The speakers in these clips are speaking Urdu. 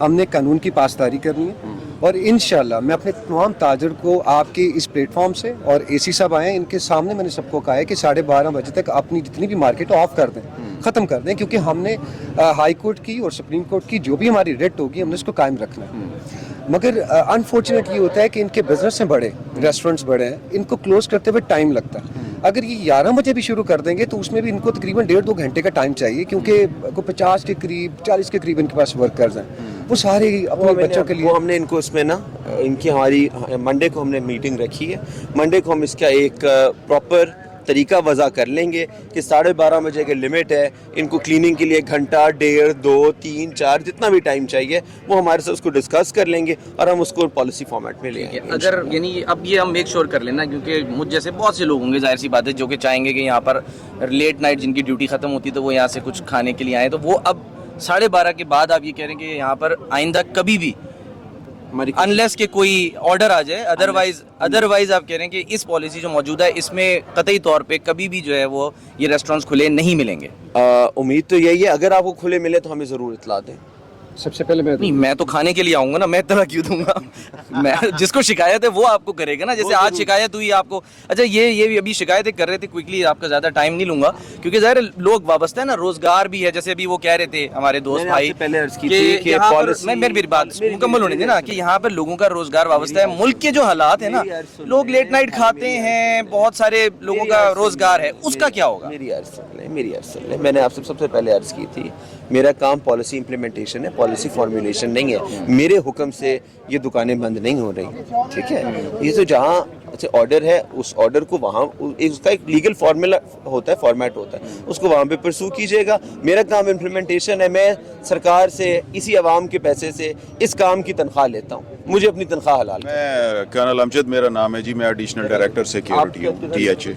ہم نے قانون کی پاسداری کرنی ہے اور انشاءاللہ میں اپنے تمام تاجر کو آپ کے اس پلیٹ فارم سے اور اے سی صاحب آئے ہیں ان کے سامنے میں نے سب کو کہا ہے کہ 12:30 بجے تک اپنی جتنی بھی مارکیٹ آف کر دیں, ختم کر دیں, کیونکہ ہم نے ہائی کورٹ کی اور سپریم کورٹ کی جو بھی ہماری ریٹ ہوگی ہم نے اس کو قائم رکھنا ہے. مگر انفارچونیٹ یہ ہوتا ہے کہ ان کے بزنس ہیں بڑے, ریسٹورنٹس بڑے ہیں, ان کو کلوز کرتے ہوئے ٹائم لگتا ہے. اگر یہ 11 بجے بھی شروع کر دیں گے تو اس میں بھی ان کو تقریباً 1.5-2 گھنٹے کا ٹائم چاہیے, کیونکہ 50 کے قریب 40 کے قریب ان کے پاس ورکرز ہیں, وہ سارے اپنے بچوں کے لیے. وہ ہم نے ان کو اس میں نا ان کی ہماری منڈے کو ہم نے میٹنگ رکھی ہے, منڈے کو ہم اس کا ایک پراپر طریقہ وضع کر لیں گے کہ 12:30 بجے کے لمٹ ہے, ان کو کلیننگ کے لیے 1 گھنٹہ 1.5 2 3 4 جتنا بھی ٹائم چاہیے وہ ہمارے سے اس کو ڈسکس کر لیں گے اور ہم اس کو پالیسی فارمیٹ میں لے آئیں گے. اگر یعنی اب یہ ہم میک شور کر لینا, کیونکہ مجھ جیسے بہت سے لوگ ہوں گے ظاہر سی بات ہے جو کہ چاہیں گے کہ یہاں پر لیٹ نائٹ جن کی ڈیوٹی ختم ہوتی تو وہ یہاں سے کچھ کھانے کے لیے آئیں, تو وہ اب 12:30 کے بعد آپ یہ کہہ رہے ہیں کہ یہاں پر آئندہ کبھی بھی انلیس کہ کوئی آرڈر آ جائے, ادروائز آپ کہہ رہے ہیں کہ اس پالیسی جو موجودہ ہے اس میں قطعی طور پہ کبھی بھی جو ہے وہ یہ ریسٹورینٹس کھلے نہیں ملیں گے. امید تو یہی ہے, اگر آپ کو کھلے ملے تو ہمیں ضرور اطلاع دیں. سب سے پہلے میں تو کھانے کے لیے آؤں گا نا, میں اطلاع کیوں دوں گا؟ میں جس کو شکایت ہے وہ آپ کو کرے گا نا, جیسے آج شکایت ہوئی آپ کو. اچھا یہ بھی ابھی شکایتیں کر رہے تھے, کوئکلی آپ کا زیادہ ٹائم نہیں لوں گا کیونکہ ظاہر لوگ وابستہ ہے نا, روزگار بھی ہے, جیسے ابھی وہ کہہ رہے تھے ہمارے دوست بھائی پہلے عرض کی تھی کہ میری بات مکمل ہونے دیں نا, کہ یہاں پر لوگوں کا روزگار وابستہ ہے. ملک کے جو حالات ہیں نا, لوگ لیٹ نائٹ کھاتے ہیں, بہت سارے لوگوں کا روزگار ہے, اس کا کیا ہوگا؟ میری عرض سن لیں, میں نے آپ سے سب سے پہلے عرض کی تھی میرا کام پالیسی امپلیمنٹیشن ہے, پالیسی فارمولیشن نہیں ہے. میرے حکم سے یہ دکانیں بند نہیں ہو رہی, ٹھیک ہے. یہ تو جہاں آرڈر ہے اس آرڈر کو وہاں اس کا ایک لیگل فارمولا ہوتا ہے, فارمیٹ ہوتا ہے, اس کو وہاں پہ پرسو کیجیے گا. میرا کام امپلیمنٹیشن ہے, میں سرکار سے اسی عوام کے پیسے سے اس کام کی تنخواہ لیتا ہوں, مجھے اپنی تنخواہ حلال. میں کرنل امجد میرا نام ہے جی, میں ایڈیشنل ڈائریکٹر سیکیورٹی ہوں THA.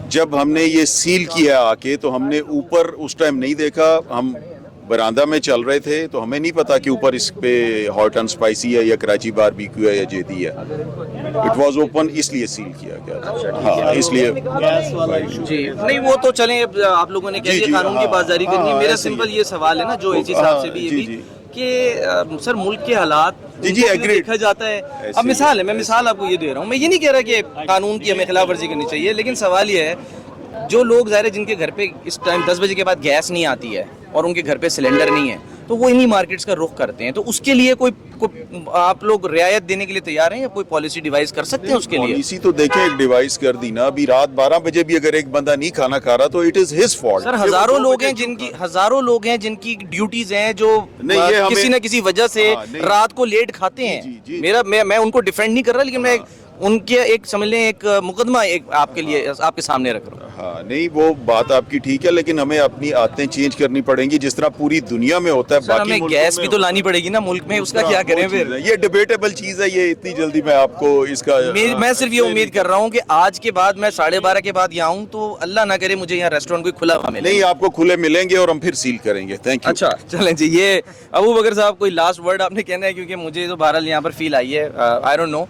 جب ہم نے یہ سیل کیا آ کے تو ہم نے اوپر اس ٹائم نہیں دیکھا, ہم براندہ میں چل رہے تھے تو ہمیں نہیں پتا کہ اوپر اس پہ ہاٹ اینڈ اسپائسی ہے یا کراچی باربیکیو ہے یا جیدی ہے. اٹ واز اوپن, اس لیے سیل کیا گیا تھا. ہاں اس لیے جی نہیں, وہ تو چلیں آپ لوگوں نے کہہ دیا قانون کی بازداری کرنی ہے. میرا سمپل یہ سوال ہے نا جو اے سی صاحب سے بھی یہ بھی کہ سر ملک کے حالات دیکھا جاتا ہے. اب مثال ہے, میں مثال آپ کو یہ دے رہا ہوں, میں یہ نہیں کہہ رہا کہ قانون کی ہمیں خلاف ورزی کرنی چاہیے, لیکن سوال یہ ہے جو لوگ ظاہر ہے جن کے گھر پہ اس ٹائم 10 بجے کے بعد گیس نہیں آتی ہے اور ان کے گھر پہ سلنڈر نہیں ہے, تو وہ انہی مارکیٹس کا رخ کرتے ہیں. تو اس کے لیے کوئی آپ لوگ رعایت دینے کے لیے تیار ہیں یا کوئی پالیسی ڈیوائز کر سکتے ہیں اس کے لیے؟ پالیسی تو دیکھیں ایک ڈیوائز کر دی نا. ابھی رات 12 بجے بھی اگر ایک بندہ نہیں کھانا کھا رہا تو اٹ از ہز فالٹ. سر ہزاروں لوگ ہیں جن کی ڈیوٹیز ہیں جو کسی نہ کسی وجہ سے رات کو لیٹ کھاتے ہیں. میں ان کو ڈیفینڈ نہیں کر رہا, لیکن میں ان کے ایک سمجھ لیں ایک مقدمہ ایک آپ کے لیے آپ کے سامنے رکھ رہا ہوں. ہاں نہیں وہ بات آپ کی ٹھیک ہے, لیکن ہمیں اپنی عادتیں چینج کرنی پڑیں گی جس طرح پوری دنیا میں ہوتا ہے. باقی ہمیں گیس بھی تو لانی پڑے گی نا ملک میں, اس کا کیا کریں پھر؟ یہ ڈیبیٹیبل چیز ہے, یہ اتنی جلدی میں آپ کو اس کا میں صرف یہ امید کر رہا ہوں کہ آج کے بعد میں 12:30 کے بعد یہاں آؤں تو اللہ نہ کرے مجھے یہاں ریسٹورینٹ کوئی کھلا ہوا ملے. نہیں, آپ کو کھلے ملیں گے اور ہم پھر سیل کریں گے. Thank you. اچھا چلیں جی, یہ ابو بکر صاحب کوئی لاسٹ ورڈ آپ نے کہنا ہے, کیونکہ مجھے تو بہرحال یہاں پر فیل آئی ہے. آئی ڈونٹ نو,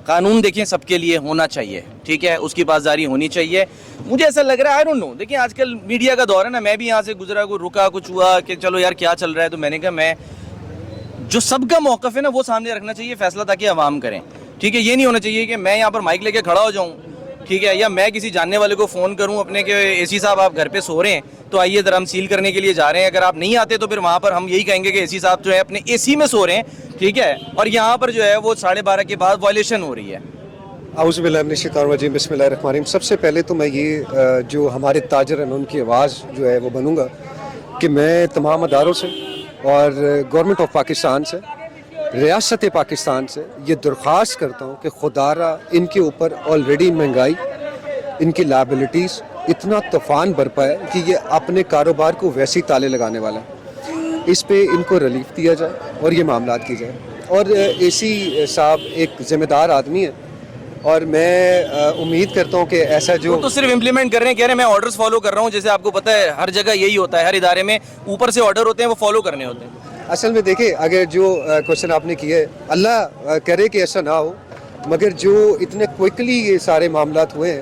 قانون دیکھیں سب کے لیے ہونا چاہیے, ٹھیک ہے, اس کی بازداری ہونی چاہیے. مجھے ایسا لگ رہا ہے, آئی ڈونٹ نو, دیکھیں آج کل میڈیا کا دور ہے نا, میں بھی یہاں سے گزرا, کوئی رکا, کچھ ہوا کہ چلو یار کیا چل رہا ہے, تو میں نے کہا میں جو سب کا موقف ہے نا وہ سامنے رکھنا چاہیے فیصلہ, تاکہ عوام کریں, ٹھیک ہے. یہ نہیں ہونا چاہیے کہ میں یہاں پر مائک لے کے کھڑا ہو جاؤں, ٹھیک ہے, یا میں کسی جاننے والے کو فون کروں اپنے کہ اے سی صاحب آپ گھر پہ سو رہے ہیں تو آئیے ذرا ہم سیل کرنے کے لیے جا رہے ہیں. اگر آپ نہیں آتے تو پھر وہاں پر ہم یہی کہیں گے کہ اے سی صاحب جو ہے اپنے اے سی میں سو رہے ہیں, ٹھیک ہے, اور یہاں پر جو ہے وہ 12:30 کے بعد وائلیشن ہو رہی ہے. اعوذ باللہ من الشیطان الرجیم, بسم اللہ الرحمن الرحیم. سب سے پہلے تو میں یہ جو ہمارے تاجر ہیں ان کی آواز جو ہے وہ بنوں گا کہ میں تمام اداروں سے اور گورنمنٹ آف پاکستان سے, ریاست پاکستان سے یہ درخواست کرتا ہوں کہ خدا را ان کے اوپر آلریڈی مہنگائی, ان کی لائبلٹیز اتنا طوفان برپا ہے کہ یہ اپنے کاروبار کو ویسے ہی تالے لگانے والا ہے. اس پہ ان کو ریلیف دیا جائے اور یہ معاملات کی جائے. اور اے سی صاحب ایک ذمہ دار آدمی ہے اور میں امید کرتا ہوں کہ ایسا جو تو صرف امپلیمنٹ کر رہے ہیں, کہہ رہے ہیں میں آرڈرز فالو کر رہا ہوں, جیسے آپ کو پتہ ہے ہر جگہ یہی ہوتا ہے, ہر ادارے میں اوپر سے آرڈر ہوتے ہیں وہ فالو کرنے ہوتے ہیں. اصل میں دیکھیں اگر جو کوشچن آپ نے کیا ہے, اللہ کرے کہ ایسا نہ ہو, مگر جو اتنے کوئکلی یہ سارے معاملات ہوئے ہیں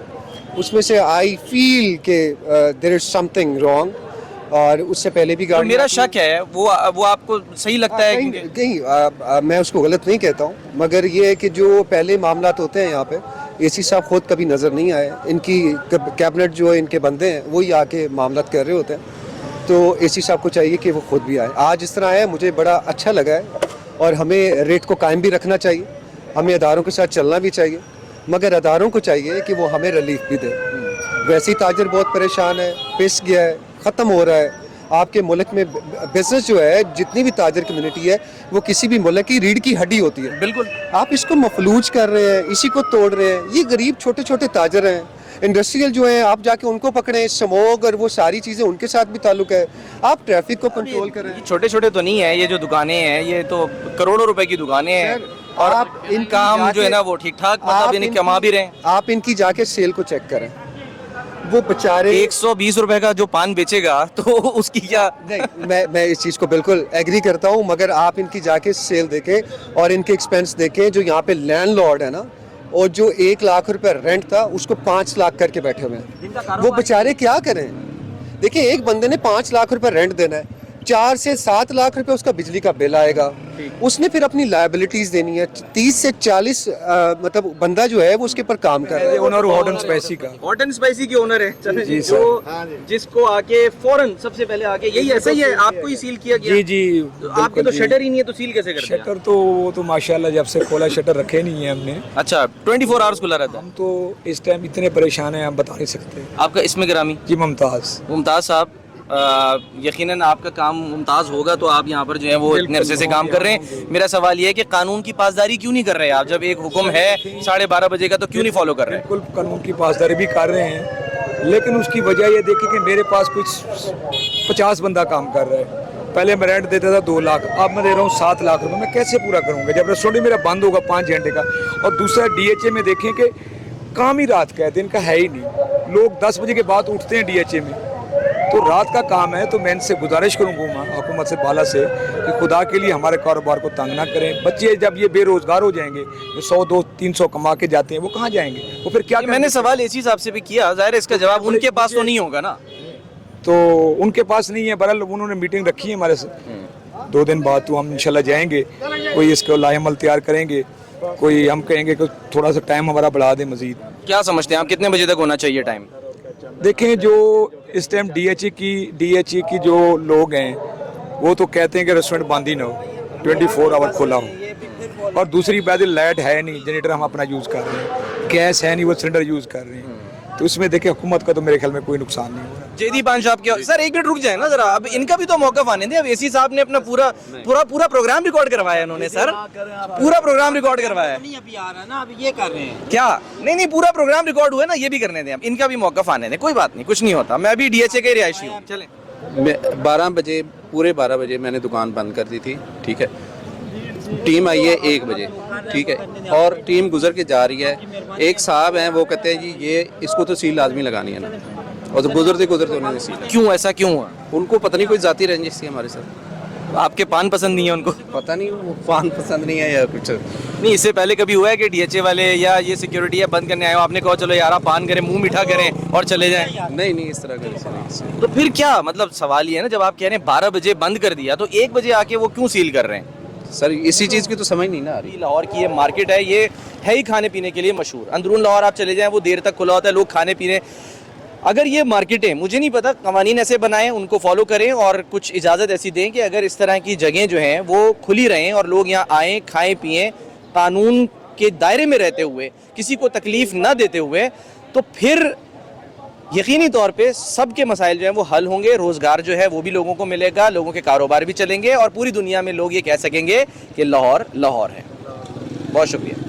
اس میں سے آئی فیل کہ دیر از سم تھنگ رانگ. اور اس سے پہلے بھی تو گاڑی میرا شک ہے وہ آپ کو صحیح لگتا ہے کہیں میں اس کو غلط نہیں کہتا ہوں، مگر یہ ہے کہ جو پہلے معاملات ہوتے ہیں یہاں پہ اے سی صاحب خود کبھی نظر نہیں آئے، ان کی کیبنٹ جو ان کے بندے ہیں وہی آ کے معاملات کر رہے ہوتے ہیں، تو اے سی صاحب کو چاہیے کہ وہ خود بھی آئے. آج اس طرح آیا مجھے بڑا اچھا لگا ہے، اور ہمیں ریٹ کو قائم بھی رکھنا چاہیے، ہمیں اداروں کے ساتھ چلنا بھی چاہیے، مگر اداروں کو چاہیے کہ وہ ہمیں ریلیف بھی دیں. ویسے ہی تاجر بہت پریشان ہے، پس گیا ہے، ختم ہو رہا ہے. آپ کے ملک میں بزنس جو ہے، جتنی بھی تاجر کمیونٹی ہے، وہ کسی بھی ملک کی ریڑھ کی ہڈی ہوتی ہے. بالکل. آپ اس کو مفلوج کر رہے ہیں، اسی کو توڑ رہے ہیں. یہ غریب چھوٹے چھوٹے تاجر ہیں، انڈسٹریل جو ہیں، آپ جا کے ان کو پکڑیں. سموگ اور وہ ساری چیزیں ان کے ساتھ بھی تعلق ہے. آپ ٹریفک کو کنٹرول کریں. چھوٹے چھوٹے تو نہیں ہیں یہ جو دکانیں ہیں، یہ تو کروڑوں روپے کی دکانیں ہیں، اور آپ ان کی کام جا جو ہے کے- نا وہ ٹھیک ٹھاک آپ مطلب ان کما کی- بھی رہے ہیں. آپ ان کی جا کے سیل کو چیک کریں، وہ بیچارے 120 روپے کا جو پان بیچے گا تو اس کی کیا. نہیں، میں اس چیز کو بالکل ایگری کرتا ہوں، مگر آپ ان کی جا کے سیل دیکھیں اور ان کے ایکسپینس دیکھیں. جو یہاں پہ لینڈ لارڈ ہے نا، اور جو 1 لاکھ روپے رینٹ تھا اس کو 5 لاکھ کر کے بیٹھے ہوئے ہیں. وہ بیچارے کیا کریں؟ دیکھیں، ایک بندے نے 5 لاکھ روپے رینٹ دینا ہے، 4 سے 7 لاکھ روپے اس کا بجلی کا بل آئے گا. اس نے پھر اپنی لائبلٹیز دینی ہے. 30 سے 40 مطلب بندہ جو ہے وہ اس کے اوپر کام کر رہا ہے. اونر ہاٹ اینڈ اسپائسی کا ہاٹ اینڈ اسپائسی کے اونر ہے. چلیں جی جو جس کو آ کے فوراً سب سے پہلے آ کے یہی ایسا ہی ہے، آپ کو ہی سیل کیا گیا. جی جی آپ کے تو شٹر ہی نہیں ہے تو سیل کیسے کرتے ہیں؟ شٹر تو وہ تو ماشاءاللہ جب سے کھولا شٹر رکھے نہیں ہیں ہم نے. اچھا 24 آورس کھلا رہتا ہے. ہم تو اس ٹائم اتنے پریشان ہیں ہم بتا نہیں سکتے. آپ کا اسم گرامی؟ جی ممتاز. ممتاز صاحب، یقیناً آپ کا کام ممتاز ہوگا تو آپ یہاں پر جو ہے وہ اتنے عرصے سے کام کر رہے ہیں. میرا سوال یہ ہے کہ قانون کی پاسداری کیوں نہیں کر رہے آپ؟ جب ایک حکم ہے 12:30 بجے کا تو کیوں نہیں فالو کر رہے؟ بالکل قانون کی پاسداری بھی کر رہے ہیں، لیکن اس کی وجہ یہ دیکھیں کہ میرے پاس کچھ 50 بندہ کام کر رہا ہے. پہلے میں رینٹ دیتا تھا 2 لاکھ، اب میں دے رہا ہوں 7 لاکھ روپے. میں کیسے پورا کروں گا جب ریسٹورینٹ میرا بند ہوگا 5 گھنٹے کا؟ اور دوسرا ڈی ایچ اے میں دیکھیں کہ کام ہی رات کا ہے، دن کا ہے ہی نہیں. لوگ 10 بجے کے بعد اٹھتے ہیں ڈی ایچ اے میں، تو رات کا کام ہے. تو میں ان سے گزارش کروں گا حکومت سے بالا سے کہ خدا کے لیے ہمارے کاروبار کو تنگ نہ کریں. بچے جب یہ بے روزگار ہو جائیں گے، جو 100 200 300 کما کے جاتے ہیں، وہ کہاں جائیں گے؟ وہ پھر کیا؟ میں نے سوال اسی صاحب سے بھی کیا، ظاہر ہے اس کا جواب ان کے پاس تو نہیں ہوگا نا. تو ان کے پاس نہیں ہے. بہرحال انہوں نے میٹنگ رکھی ہے ہمارے سے 2 دن بعد، تو ہم انشاءاللہ جائیں گے. کوئی اس کو لائحہ عمل تیار کریں گے، کوئی ہم کہیں گے کہ تھوڑا سا ٹائم ہمارا بڑھا دیں مزید. کیا سمجھتے ہیں آپ کتنے بجے تک ہونا چاہیے ٹائم؟ دیکھیں، جو اس ٹائم ڈی ایچ اے کی جو لوگ ہیں وہ تو کہتے ہیں کہ ریسٹورینٹ بند ہی نہ ہو، 24 آور کھلا ہو. اور دوسری بات، لائٹ ہے نہیں، جنریٹر ہم اپنا یوز کر رہے ہیں، گیس ہے نہیں، وہ سلنڈر یوز کر رہے ہیں. تو اس میں دیکھیں حکومت کا تو میرے خیال میں کوئی نقصان نہیں ہو رہا. جیدی پان شاپ کے سر ایک منٹ رک جائیں نا ذرا، اب ان کا بھی تو موقف آنے دیں. اب اے سی صاحب نے اپنا پورا پروگرام ریکارڈ کروایا انہوں نے. سر پورا پروگرام ریکارڈ کروایا ہے. ابھی آ رہا ہے نا، ابھی یہ کر رہے ہیں کیا نہیں پورا پروگرام ریکارڈ ہوا ہے نا، یہ بھی کرنے دیں. اب ان کا بھی موقف آنے دیں، کوئی بات نہیں، کچھ نہیں ہوتا. میں ابھی ڈی ایچ اے کے رہائشی ہوں. چلیں. 12 بجے پورے 12 بجے میں نے دکان بند کر دی تھی، ٹھیک ہے. ٹیم آئی ہے 1 بجے، ٹھیک ہے، اور ٹیم گزر کے جا رہی ہے. ایک صاحب ہیں وہ کہتے ہیں جی یہ اس کو تو سیل لازمی لگانی ہے نا، اور تو گزرتے انہوں نے سیل. کیوں ایسا کیوں ہوا؟ ان کو پتہ نہیں کوئی ذاتی رنجش تھی ہمارے ساتھ. آپ کے پان پسند نہیں ہے ان کو؟ پتہ نہیں وہ فان پسند نہیں ہے یا کچھ. نہیں، اس سے پہلے کبھی ہوا ہے کہ ڈی ایچ اے والے یا یہ سیکیورٹی بند کرنے آئے ہو، آپ نے کہا چلو یار آپ پان کریں، منہ میٹھا کریں اور چلے جائیں؟ نہیں اس طرح کا ایسا نہیں. تو پھر کیا مطلب؟ سوال یہ ہے نا، جب آپ کہہ رہے ہیں 12 بجے بند کر دیا تو 1 بجے آ کے وہ کیوں سیل کر رہے ہیں؟ سر اسی چیز کی تو سمجھ نہیں نہ آ رہی. لاہور کی یہ مارکیٹ ہے، یہ ہے ہی کھانے پینے کے لیے مشہور. اندرون لاہور آپ چلے جائیں وہ دیر تک کھلا ہوتا ہے، لوگ کھانے پینے. اگر یہ مارکیٹیں، مجھے نہیں پتا، قوانین ایسے بنائیں، ان کو فالو کریں اور کچھ اجازت ایسی دیں کہ اگر اس طرح کی جگہیں جو ہیں وہ کھلی رہیں اور لوگ یہاں آئیں، کھائیں پئیں، قانون کے دائرے میں رہتے ہوئے، کسی کو تکلیف نہ دیتے ہوئے، تو پھر یقینی طور پہ سب کے مسائل جو ہیں وہ حل ہوں گے. روزگار جو ہے وہ بھی لوگوں کو ملے گا، لوگوں کے کاروبار بھی چلیں گے، اور پوری دنیا میں لوگ یہ کہہ سکیں گے کہ لاہور لاہور ہے. بہت شکریہ.